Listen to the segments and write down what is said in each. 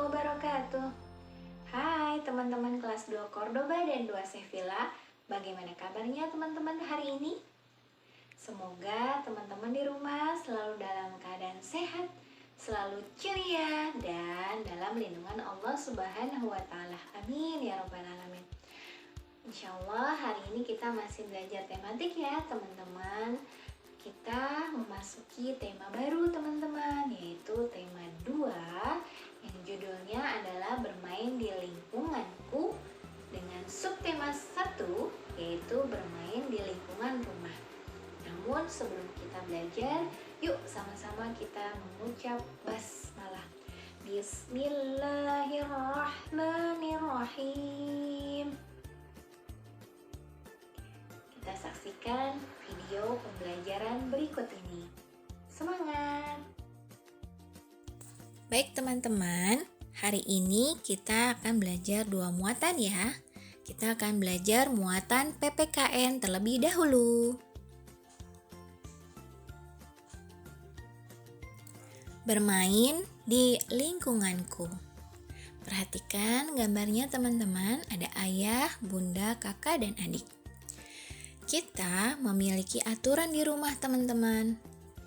wabarakatuh. Hai teman-teman kelas 2 Cordoba dan 2 Sevilla. Bagaimana kabarnya teman-teman hari ini? Semoga teman-teman di rumah selalu dalam keadaan sehat, selalu ceria, dan dalam lindungan Allah Subhanahu wa Ta'ala. Amin ya Rabbal 'Alamin. Insya Allah hari ini kita masih belajar tematik ya teman-teman. Kita memasuki tema baru teman-teman, yaitu tema 2 yang judulnya adalah bermain di lingkunganku, dengan subtema 1 yaitu bermain di lingkungan rumah. Namun sebelum kita belajar, yuk sama-sama kita mengucap basmalah. Bismillahirrahmanirrahim. Kita saksikan video pembelajaran berikut ini. Semangat! Baik teman-teman, hari ini kita akan belajar 2 muatan ya. Kita akan belajar muatan PPKN terlebih dahulu. Bermain di lingkunganku. Perhatikan gambarnya teman-teman, ada ayah, bunda, kakak, dan adik. Kita memiliki aturan di rumah teman-teman.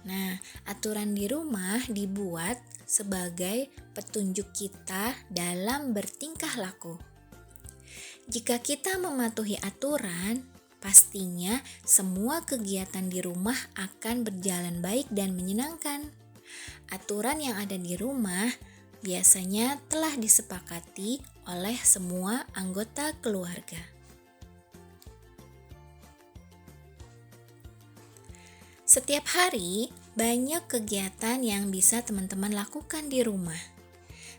Nah, aturan di rumah dibuat sebagai petunjuk kita dalam bertingkah laku. Jika kita mematuhi aturan, pastinya semua kegiatan di rumah akan berjalan baik dan menyenangkan. Aturan yang ada di rumah biasanya telah disepakati oleh semua anggota keluarga. Setiap hari, banyak kegiatan yang bisa teman-teman lakukan di rumah.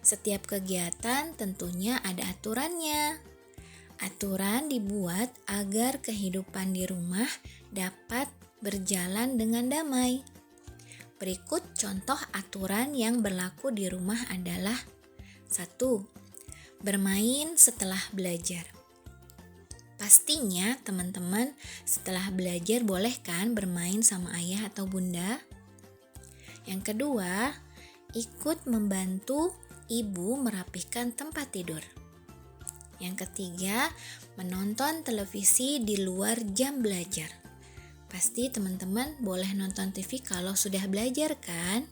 Setiap kegiatan tentunya ada aturannya. Aturan dibuat agar kehidupan di rumah dapat berjalan dengan damai. Berikut contoh aturan yang berlaku di rumah adalah 1. Bermain setelah belajar. Pastinya teman-teman setelah belajar boleh kan bermain sama ayah atau bunda? Yang kedua, ikut membantu ibu merapihkan tempat tidur. Yang ketiga, menonton televisi di luar jam belajar. Pasti teman-teman boleh nonton TV kalau sudah belajar kan?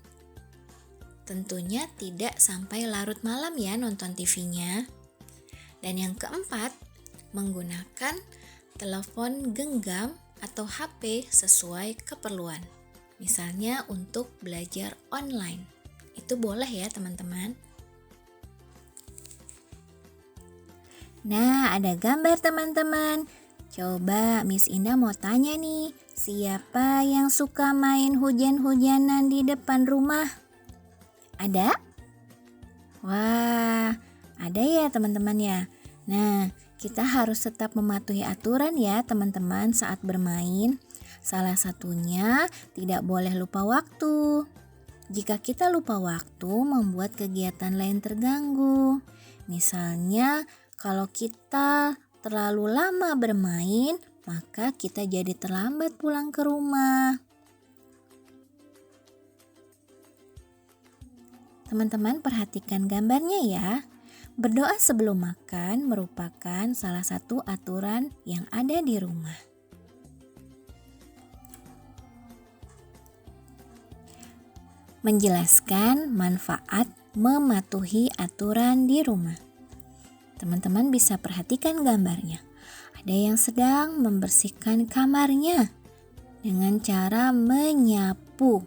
Tentunya tidak sampai larut malam ya nonton TV-nya. Dan yang keempat, menggunakan telepon genggam atau HP sesuai keperluan. Misalnya untuk belajar online. Itu boleh ya teman-teman. Nah, ada gambar teman-teman. Coba Miss Indah mau tanya nih, siapa yang suka main hujan-hujanan di depan rumah? Ada? Wah, ada ya teman-teman ya. Nah, kita harus tetap mematuhi aturan ya teman-teman saat bermain. Salah satunya tidak boleh lupa waktu. Jika kita lupa waktu, membuat kegiatan lain terganggu. Misalnya, kalau kita terlalu lama bermain, maka kita jadi terlambat pulang ke rumah. Teman-teman perhatikan gambarnya ya. Berdoa sebelum makan merupakan salah satu aturan yang ada di rumah. Menjelaskan manfaat mematuhi aturan di rumah. Teman-teman bisa perhatikan gambarnya. Ada yang sedang membersihkan kamarnya dengan cara menyapu.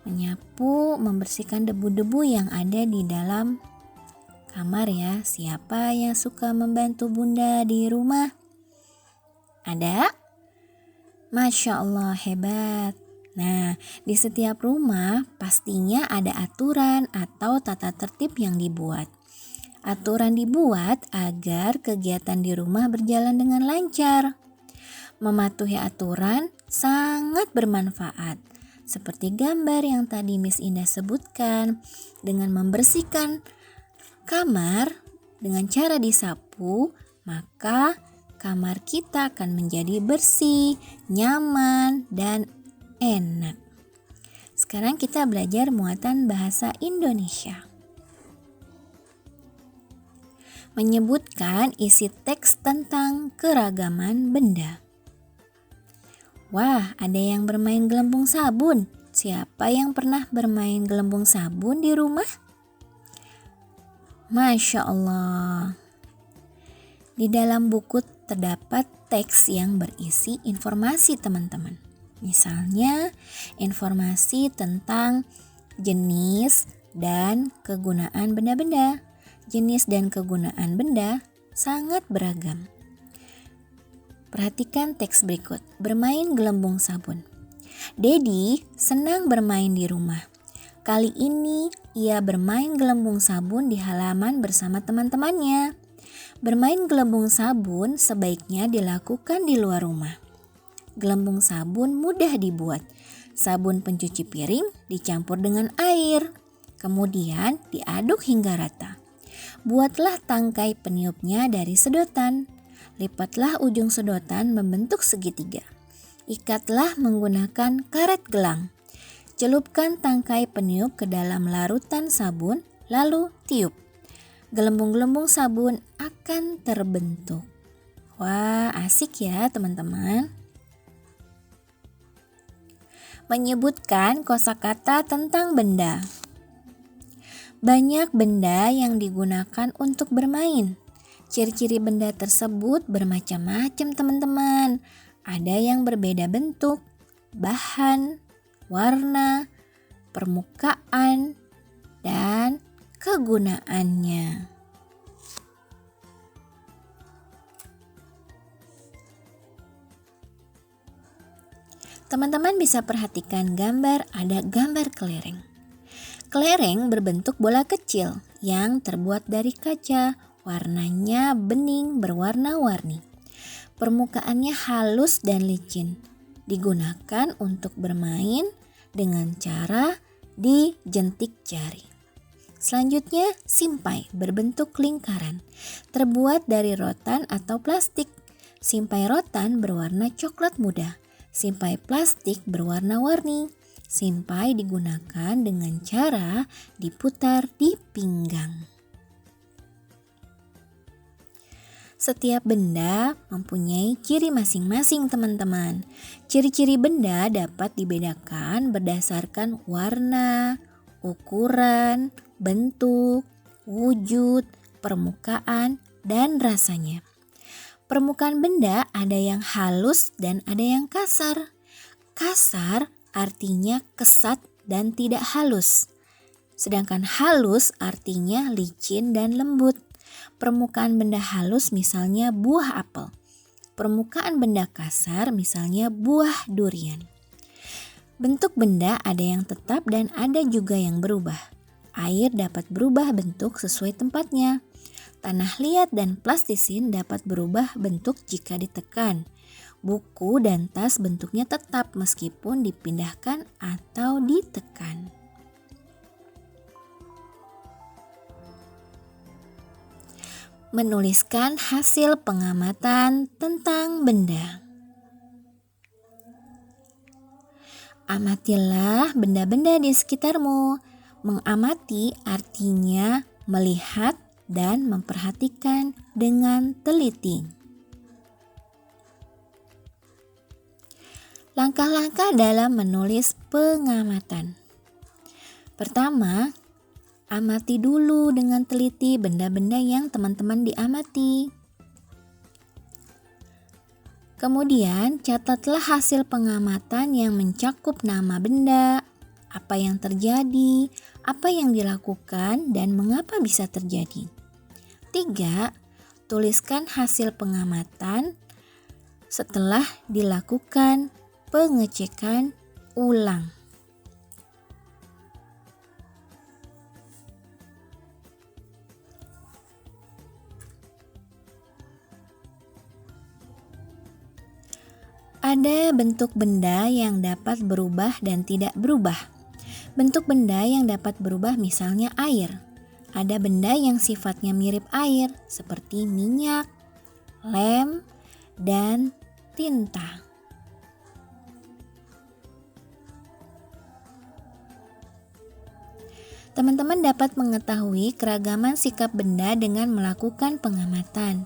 Menyapu, membersihkan debu-debu yang ada di dalam kamar ya. Siapa yang suka membantu bunda di rumah? Ada? Masya Allah, hebat. Nah, di setiap rumah pastinya ada aturan atau tata tertib yang dibuat. Aturan dibuat agar kegiatan di rumah berjalan dengan lancar. Mematuhi aturan sangat bermanfaat. Seperti gambar yang tadi Miss Indah sebutkan, dengan membersihkan kamar dengan cara disapu, maka kamar kita akan menjadi bersih, nyaman, dan enak. Sekarang kita belajar muatan bahasa Indonesia. menyebutkan isi teks tentang keragaman benda. Wah, ada yang bermain gelembung sabun. Siapa yang pernah bermain gelembung sabun di rumah? Masya Allah. Di dalam buku terdapat teks yang berisi informasi teman-teman. Misalnya, informasi tentang jenis dan kegunaan benda-benda. Jenis dan kegunaan benda sangat beragam. Perhatikan teks berikut. Bermain gelembung sabun. Dedi senang bermain di rumah. Kali ini ia bermain gelembung sabun di halaman bersama teman-temannya. Bermain gelembung sabun sebaiknya dilakukan di luar rumah. Gelembung sabun mudah dibuat. Sabun pencuci piring dicampur dengan air. Kemudian diaduk hingga rata. Buatlah tangkai peniupnya dari sedotan. Lipatlah ujung sedotan membentuk segitiga. Ikatlah menggunakan karet gelang. Celupkan tangkai peniup ke dalam larutan sabun, lalu tiup. Gelembung-gelembung sabun akan terbentuk. Wah, asik ya teman-teman. Menyebutkan kosakata tentang benda. Banyak benda yang digunakan untuk bermain. Ciri-ciri benda tersebut bermacam-macam teman-teman. Ada yang berbeda bentuk, bahan, warna, permukaan, dan kegunaannya. Teman-teman bisa perhatikan ada gambar kelereng. Kelereng berbentuk bola kecil yang terbuat dari kaca, warnanya bening berwarna-warni. Permukaannya halus dan licin, digunakan untuk bermain dengan cara dijentik jari. Selanjutnya, simpai berbentuk lingkaran, terbuat dari rotan atau plastik. Simpai rotan berwarna coklat muda, simpai plastik berwarna-warni. Simpai digunakan dengan cara diputar di pinggang. Setiap benda mempunyai ciri masing-masing teman-teman. Ciri-ciri benda dapat dibedakan berdasarkan warna, ukuran, bentuk, wujud, permukaan, dan rasanya. Permukaan benda ada yang halus dan ada yang kasar. Kasar artinya kesat dan tidak halus. Sedangkan halus artinya licin dan lembut. Permukaan benda halus misalnya buah apel. Permukaan benda kasar misalnya buah durian. Bentuk benda ada yang tetap dan ada juga yang berubah. Air dapat berubah bentuk sesuai tempatnya. Tanah liat dan plastisin dapat berubah bentuk jika ditekan. Buku dan tas bentuknya tetap meskipun dipindahkan atau ditekan. Menuliskan hasil pengamatan tentang benda. Amatilah benda-benda di sekitarmu. Mengamati artinya melihat dan memperhatikan dengan teliti. Langkah-langkah dalam menulis pengamatan. Pertama, amati dulu dengan teliti benda-benda yang teman-teman diamati. Kemudian, catatlah hasil pengamatan yang mencakup nama benda, apa yang terjadi, apa yang dilakukan, dan mengapa bisa terjadi. 3. Tuliskan hasil pengamatan setelah dilakukan pengecekan ulang. Ada bentuk benda yang dapat berubah dan tidak berubah. Bentuk benda yang dapat berubah misalnya air. Ada benda yang sifatnya mirip air seperti minyak, lem, dan tinta. Teman-teman dapat mengetahui keragaman sikap benda dengan melakukan pengamatan.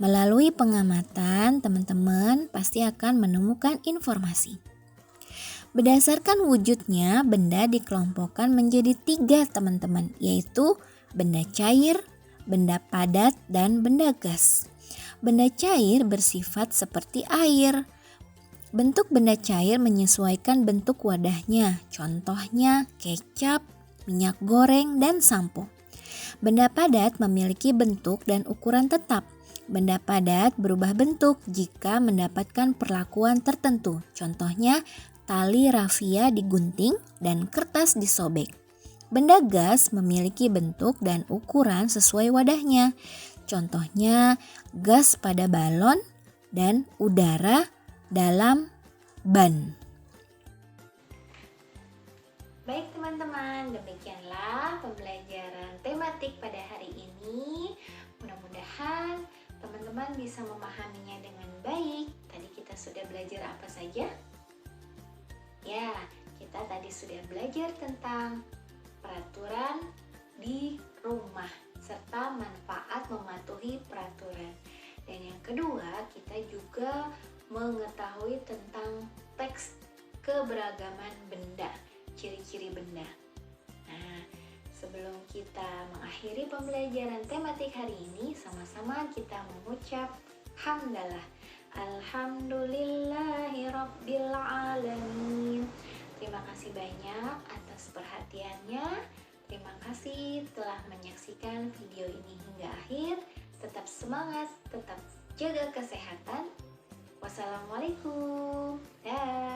Melalui pengamatan, teman-teman pasti akan menemukan informasi. Berdasarkan wujudnya, benda dikelompokkan menjadi 3 teman-teman, yaitu benda cair, benda padat, dan benda gas. Benda cair bersifat seperti air. Bentuk benda cair menyesuaikan bentuk wadahnya, contohnya kecap, minyak goreng, dan sampo. Benda padat memiliki bentuk dan ukuran tetap. Benda padat berubah bentuk jika mendapatkan perlakuan tertentu, contohnya tali rafia digunting dan kertas disobek. Benda gas memiliki bentuk dan ukuran sesuai wadahnya, contohnya gas pada balon dan udara dalam ban. Baik teman-teman, demikianlah pembelajaran tematik pada hari ini. Mudah-mudahan teman-teman bisa memahaminya dengan baik. Tadi kita sudah belajar apa saja? Ya, kita tadi sudah belajar tentang peraturan di rumah serta manfaat mematuhi peraturan. Dan yang kedua, kita juga mengetahui tentang teks keberagaman benda, ciri-ciri benda. Nah, sebelum kita mengakhiri pembelajaran tematik hari ini, sama-sama kita mengucap hamdalah. Alhamdulillahirabbil alamin. Terima kasih banyak atas perhatiannya. Terima kasih telah menyaksikan video ini hingga akhir. Tetap semangat, tetap jaga kesehatan. Wassalamualaikum. Dah.